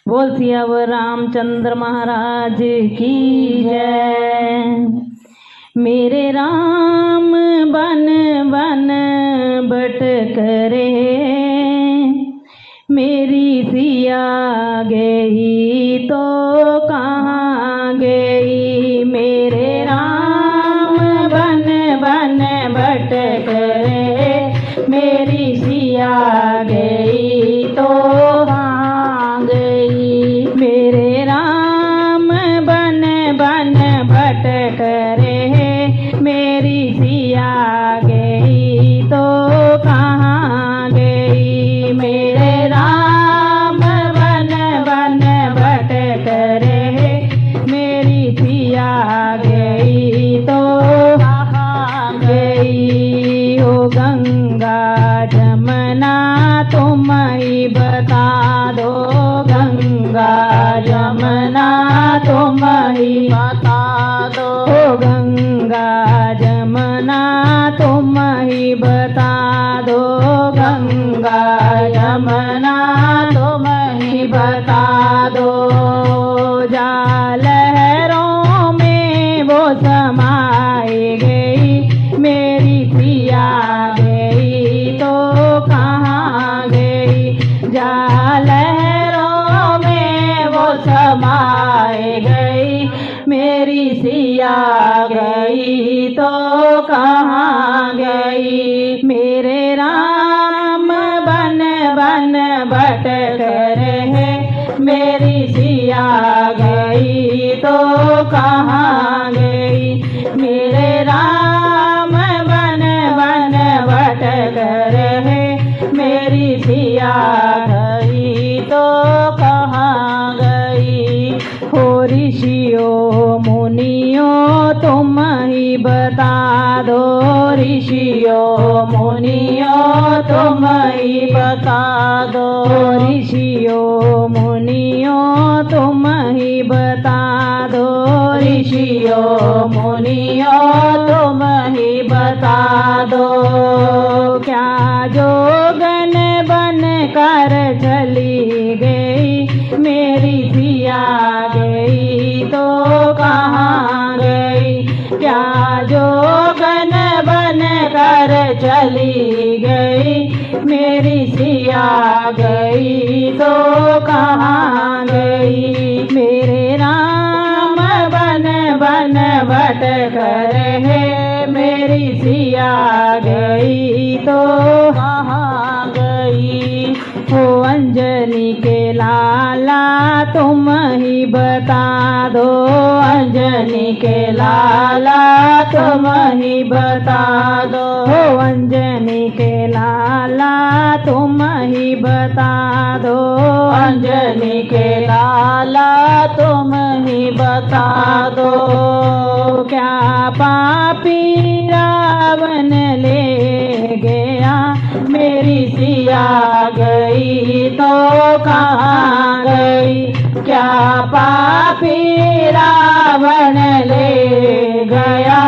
बोल सियावर रामचंद्र महाराज की जय। मेरे राम बन बन भटक रहे, मेरी सिया गई तो कहाँ गई। मेरे राम बन बन भटक रहे, मेरी सिया गई तो कहाँ गई। मेरे राम बन बन भटक रहे, मेरी सिया गई तो कहाँ गई। मेरे राम बन बन भटक रहे, मेरी सिया गई तो कहाँ गई। ओ गंगा जमुना तुम ही बता दो, गंगा जमुना तुम ही बता दो। ओ गंगा जमुना तुम ही बता दो, गंगा यमुना तुम ही बता दो। जा लहरों में वो समाई गई, मेरी सिया गई तो कहाँ गई। जा लहरों में वो समाई गई, मेरी सिया गई तो कहाँ गई। मेरे राम बन बन भटक रहे, मेरी सिया गई तो कहाँ गई। मेरे राम बन बन भटक रहे, मेरी सिया गई तो कहाँ गई। हो ऋषियों मुनियों तुम ही बता दो, ऋषियों मुनियों तुम ही बता दो। ऋषियों मुनियों तुम ही बता दो, ऋषियों मुनियों तुम ही बता दो। क्या जोगन बन कर चली गई, मेरी सिया गई तो कहाँ गई। क्या जोगन बन कर चली गई, मेरी सिया गई तो कहाँ गई। मेरे राम बन बन भटक रहे, मेरी सिया गई तो कहाँ गई। हो अंजनी के लाला तुम ही बता दो, अंजनी के लाला तुम ही बता दो। हो अंजनी के लाला तुम ही बता दो, अंजनी के लाला तुम ही बता दो। क्या पापी रावण ले गया, मेरी सिया गई तो कहाँ गई। क्या पापी रावण ले गया,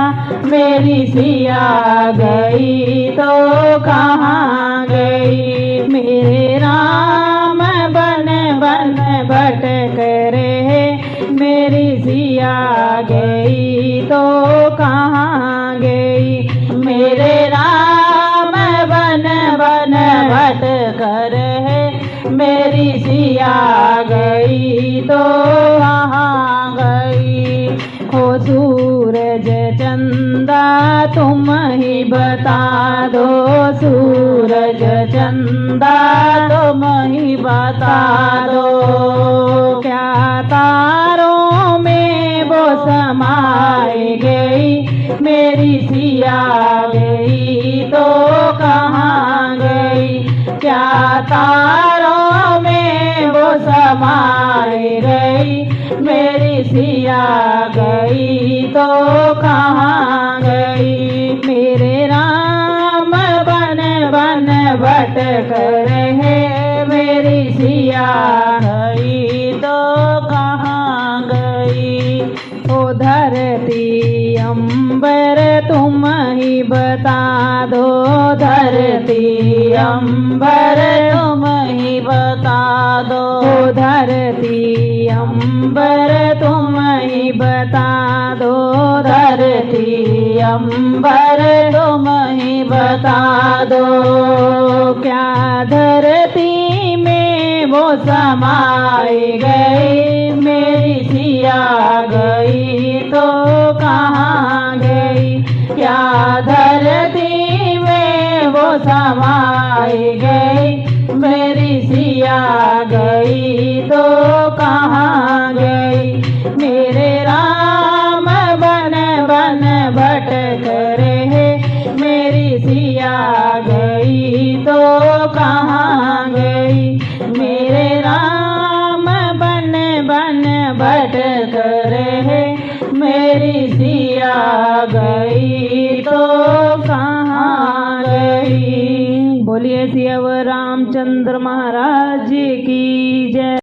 मेरी सिया गई तो कहाँ गई। मेरे राम बन बन भटक रहे, मेरी सिया गई तो कहाँ गई। मेरे राम बन बन भटक रहे, मेरी सिया गई तो कहाँ गई। हो सूरज चंदा तुम ही बता दो, सूरज चंदा तुम ही बता दो। क्या तारों में वो समाई गई, मेरी सिया गई तो कहाँ गई। क्या तारों में वो समाई गई, मेरी सिया गई तो कहाँ गई। मेरे राम बन बन भटक रहे, मेरी सिया गई तो कहाँ गई। ओ धरती अंबर तुम ही बता दो, धरती अंबर तुम ही बता दो। धरती स्वयंवर तुम ही बता दो। क्या धरती में वो समाई गई, मेरी सिया गई तो कहाँ गई। क्या धरती में वो समाई गई, मेरी सिया गई तो कहाँ गई। मेरे राम बन बन भटक रहे, मेरी सिया गई तो कहाँ गई। मेरे राम बन बन भटक रहे, मेरी सिया गई तो कहाँ गई। बोलिए सियावर रामचंद्र महाराज जी